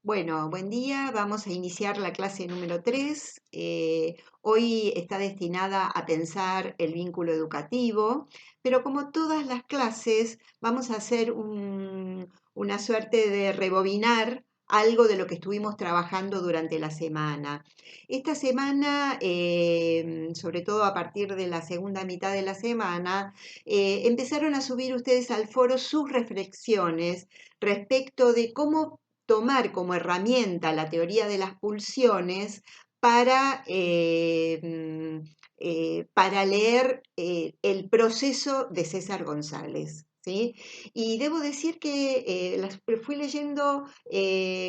Bueno, buen día. Vamos a iniciar la clase número 3. Hoy está destinada a pensar el vínculo educativo, pero como todas las clases, vamos a hacer una suerte de rebobinar algo de lo que estuvimos trabajando durante la semana. Esta semana, sobre todo a partir de la segunda mitad de la semana, empezaron a subir ustedes al foro sus reflexiones respecto de cómo tomar como herramienta la teoría de las pulsiones para, para leer el proceso de César González. ¿Sí? Y debo decir que fui leyendo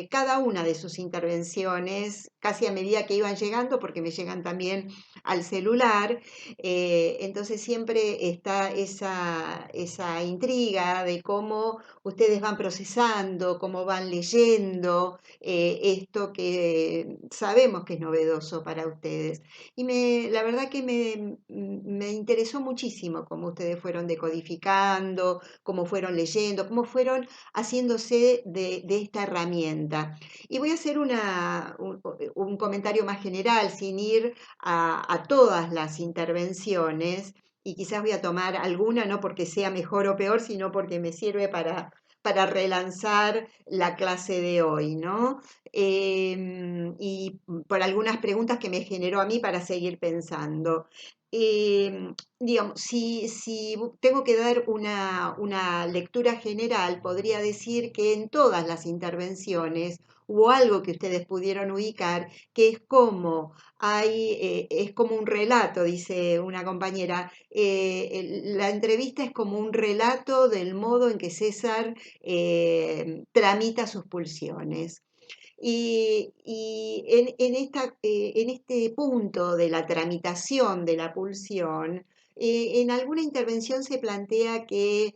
cada una de sus intervenciones casi a medida que iban llegando, porque me llegan también al celular. Entonces siempre está esa intriga de cómo ustedes van procesando, cómo van leyendo esto que sabemos que es novedoso para ustedes. Y la verdad que me interesó muchísimo cómo ustedes fueron decodificando, cómo fueron leyendo, cómo fueron haciéndose de esta herramienta. Y voy a hacer un comentario más general, sin ir a todas las intervenciones, y quizás voy a tomar alguna, no porque sea mejor o peor, sino porque me sirve para relanzar la clase de hoy, ¿no? Y por algunas preguntas que me generó a mí para seguir pensando. Digamos, si tengo que dar una lectura general, podría decir que en todas las intervenciones hubo algo que ustedes pudieron ubicar, que es como es como un relato, dice una compañera. La entrevista es como un relato del modo en que César tramita sus pulsiones. Y en este punto de la tramitación de la pulsión, en alguna intervención se plantea que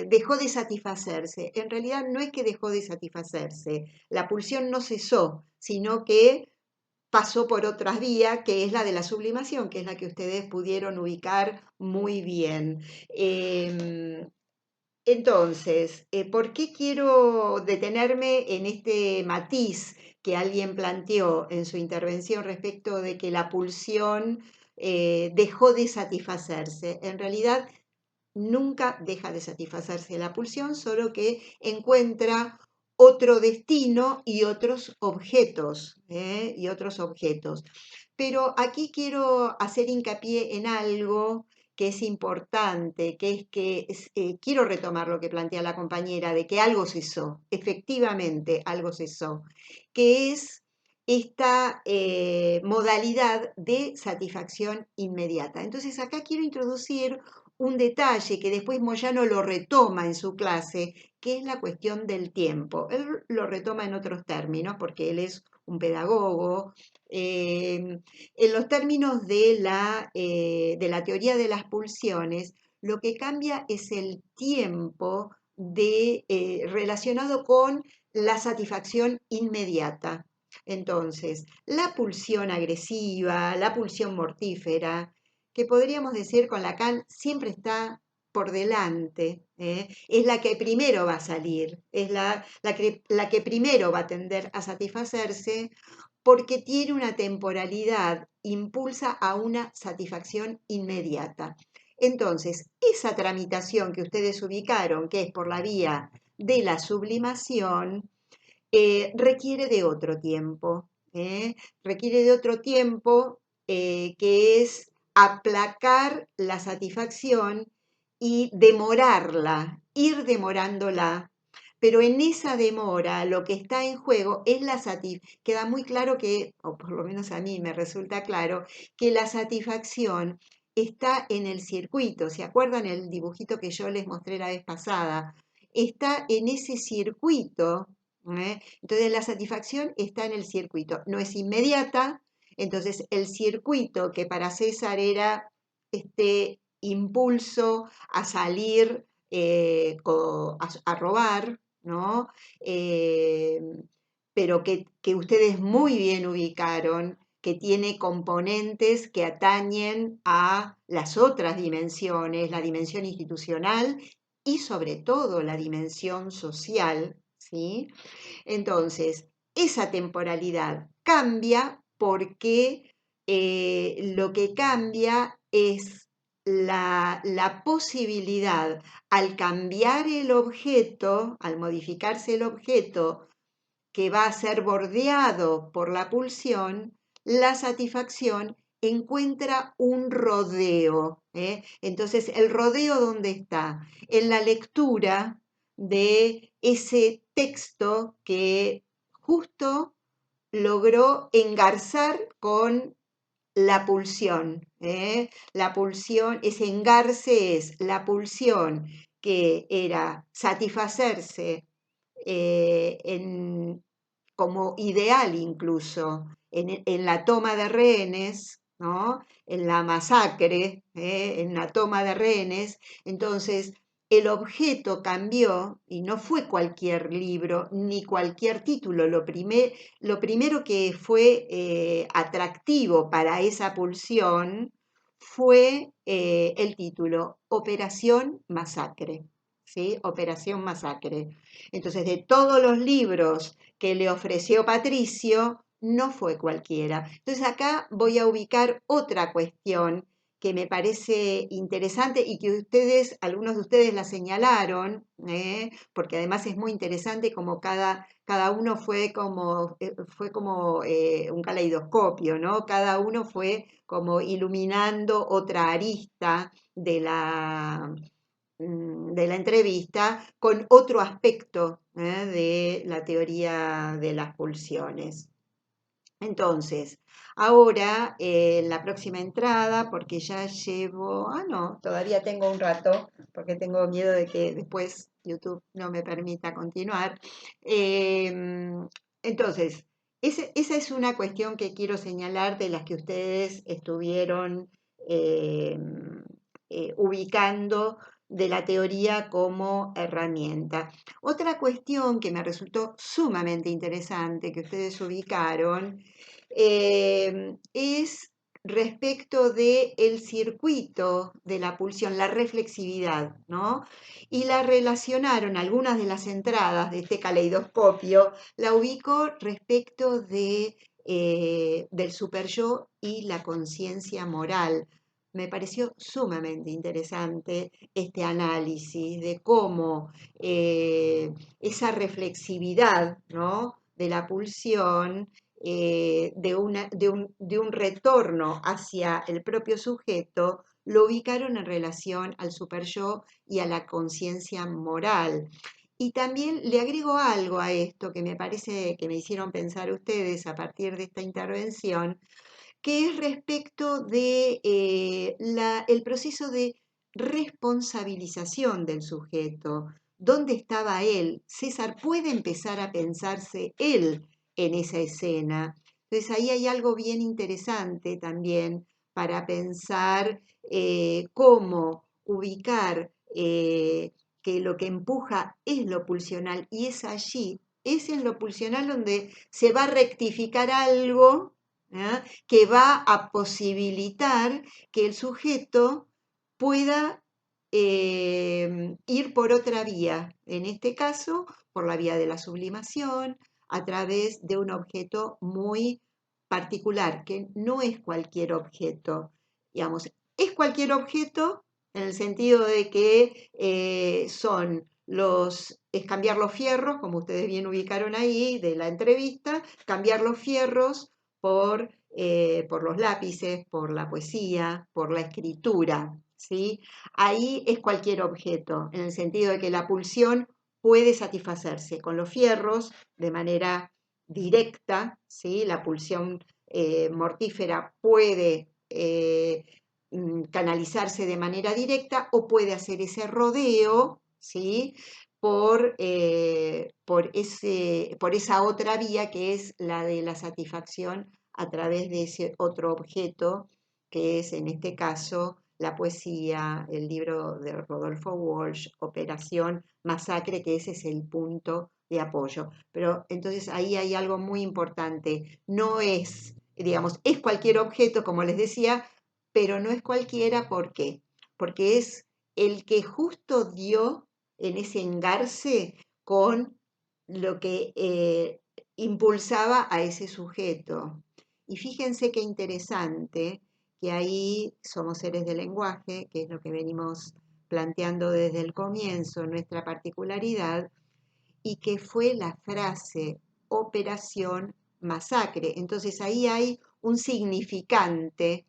dejó de satisfacerse. En realidad no es que dejó de satisfacerse, la pulsión no cesó, sino que pasó por otra vía, que es la de la sublimación, que es la que ustedes pudieron ubicar muy bien. Entonces, ¿por qué quiero detenerme en este matiz que alguien planteó en su intervención respecto de que la pulsión dejó de satisfacerse? En realidad, nunca deja de satisfacerse la pulsión, solo que encuentra otro destino y otros objetos, ¿eh? Y otros objetos. Pero aquí quiero hacer hincapié en algo que es importante, que es que quiero retomar lo que plantea la compañera, de que algo cesó, efectivamente algo cesó, que es esta modalidad de satisfacción inmediata. Entonces acá quiero introducir un detalle que después Moyano lo retoma en su clase, que es la cuestión del tiempo. Él lo retoma en otros términos porque él es un pedagogo. En los términos de la teoría de las pulsiones, lo que cambia es el tiempo relacionado con la satisfacción inmediata. Entonces, la pulsión agresiva, la pulsión mortífera, que podríamos decir con Lacan, siempre está por delante, ¿eh? Es la que primero va a salir, es la que primero va a tender a satisfacerse porque tiene una temporalidad, impulsa a una satisfacción inmediata. Entonces, esa tramitación que ustedes ubicaron, que es por la vía de la sublimación, requiere de otro tiempo, requiere de otro tiempo que es aplacar la satisfacción y demorarla, ir demorándola. Pero en esa demora lo que está en juego es la satisfacción. Queda muy claro que, o por lo menos a mí me resulta claro, que la satisfacción está en el circuito. ¿Se acuerdan el dibujito que yo les mostré la vez pasada? Está en ese circuito. Entonces la satisfacción está en el circuito, no es inmediata. Entonces el circuito que para César era este impulso a salir a robar, ¿no? Eh, pero que ustedes muy bien ubicaron, que tiene componentes que atañen a las otras dimensiones, la dimensión institucional y sobre todo la dimensión social, ¿sí? Entonces, esa temporalidad cambia porque lo que cambia es la posibilidad, al cambiar el objeto, al modificarse el objeto que va a ser bordeado por la pulsión, la satisfacción encuentra un rodeo. Entonces, ¿el rodeo dónde está? En la lectura de ese texto que justo logró engarzar con la pulsión. La pulsión, ese engarce es la pulsión que era satisfacerse como ideal incluso en la toma de rehenes, ¿no? En la masacre, en la toma de rehenes. Entonces, el objeto cambió y no fue cualquier libro ni cualquier título. Lo primero que fue atractivo para esa pulsión fue el título, Operación Masacre. ¿Sí? Operación Masacre. Entonces, de todos los libros que le ofreció Patricio, no fue cualquiera. Entonces, acá voy a ubicar otra cuestión que me parece interesante y que algunos de ustedes la señalaron, porque además es muy interesante como cada uno fue como un caleidoscopio, ¿no? Cada uno fue como iluminando otra arista de la entrevista con otro aspecto de la teoría de las pulsiones. Entonces, ahora en la próxima entrada, porque ya llevo, no, todavía tengo un rato, porque tengo miedo de que después YouTube no me permita continuar. Entonces, esa es una cuestión que quiero señalar de las que ustedes estuvieron eh, ubicando de la teoría como herramienta. Otra cuestión que me resultó sumamente interesante que ustedes ubicaron es respecto del circuito de la pulsión, la reflexividad, ¿no? Y la relacionaron, algunas de las entradas de este caleidoscopio, la ubicó respecto del superyo y la conciencia moral. Me pareció sumamente interesante este análisis de cómo esa reflexividad, ¿no? De la pulsión, de un retorno hacia el propio sujeto, lo ubicaron en relación al superyo y a la conciencia moral. Y también le agrego algo a esto que me parece que me hicieron pensar ustedes a partir de esta intervención, que es respecto de el proceso de responsabilización del sujeto. ¿Dónde estaba él? César puede empezar a pensarse él en esa escena. Entonces ahí hay algo bien interesante también para pensar cómo ubicar que lo que empuja es lo pulsional y es allí, es en lo pulsional donde se va a rectificar algo, ¿eh? Que va a posibilitar que el sujeto pueda ir por otra vía, en este caso por la vía de la sublimación, a través de un objeto muy particular, que no es cualquier objeto, digamos, es cualquier objeto en el sentido de que es cambiar los fierros, como ustedes bien ubicaron ahí de la entrevista, cambiar los fierros por los lápices, por la poesía, por la escritura, ¿sí? Ahí es cualquier objeto, en el sentido de que la pulsión puede satisfacerse con los fierros de manera directa, ¿sí? La pulsión mortífera puede canalizarse de manera directa o puede hacer ese rodeo, ¿sí? Por esa otra vía que es la de la satisfacción a través de ese otro objeto, que es en este caso la poesía, el libro de Rodolfo Walsh, Operación Masacre, que ese es el punto de apoyo. Pero entonces ahí hay algo muy importante. No es, digamos, es cualquier objeto, como les decía, pero no es cualquiera, ¿por qué? Porque es el que justo dio en ese engarce con lo que impulsaba a ese sujeto. Y fíjense qué interesante que ahí somos seres de lenguaje, que es lo que venimos planteando desde el comienzo, nuestra particularidad, y que fue la frase operación masacre. Entonces ahí hay un significante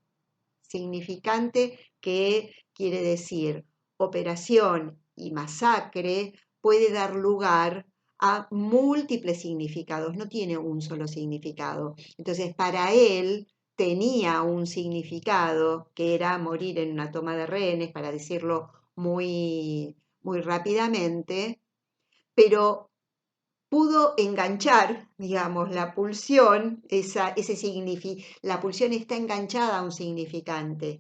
que quiere decir operación y masacre puede dar lugar a múltiples significados, no tiene un solo significado. Entonces, para él tenía un significado que era morir en una toma de rehenes, para decirlo muy rápidamente, pero pudo enganchar, digamos, la pulsión, la pulsión está enganchada a un significante,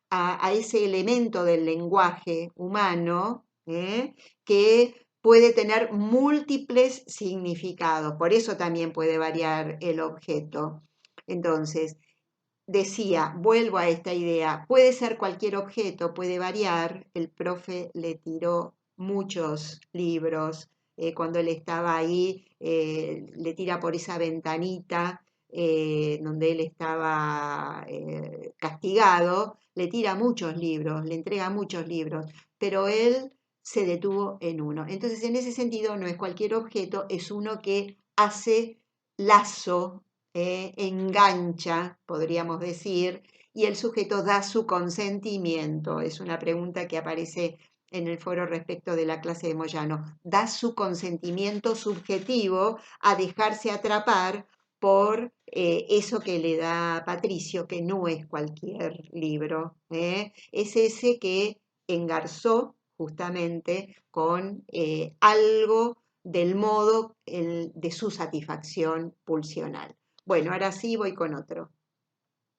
a ese elemento del lenguaje humano, que puede tener múltiples significados, por eso también puede variar el objeto. Entonces, decía, vuelvo a esta idea, puede ser cualquier objeto, puede variar. El profe le tiró muchos libros cuando él estaba ahí, le tira por esa ventanita donde él estaba castigado, le tira muchos libros, le entrega muchos libros, pero él se detuvo en uno. Entonces, en ese sentido, no es cualquier objeto, es uno que hace lazo, engancha, podríamos decir, y el sujeto da su consentimiento. Es una pregunta que aparece en el foro respecto de la clase de Moyano. Da su consentimiento subjetivo a dejarse atrapar por eso que le da Patricio, que no es cualquier libro. Es ese que engarzó justamente con algo del modo de su satisfacción pulsional. Bueno, ahora sí voy con otro.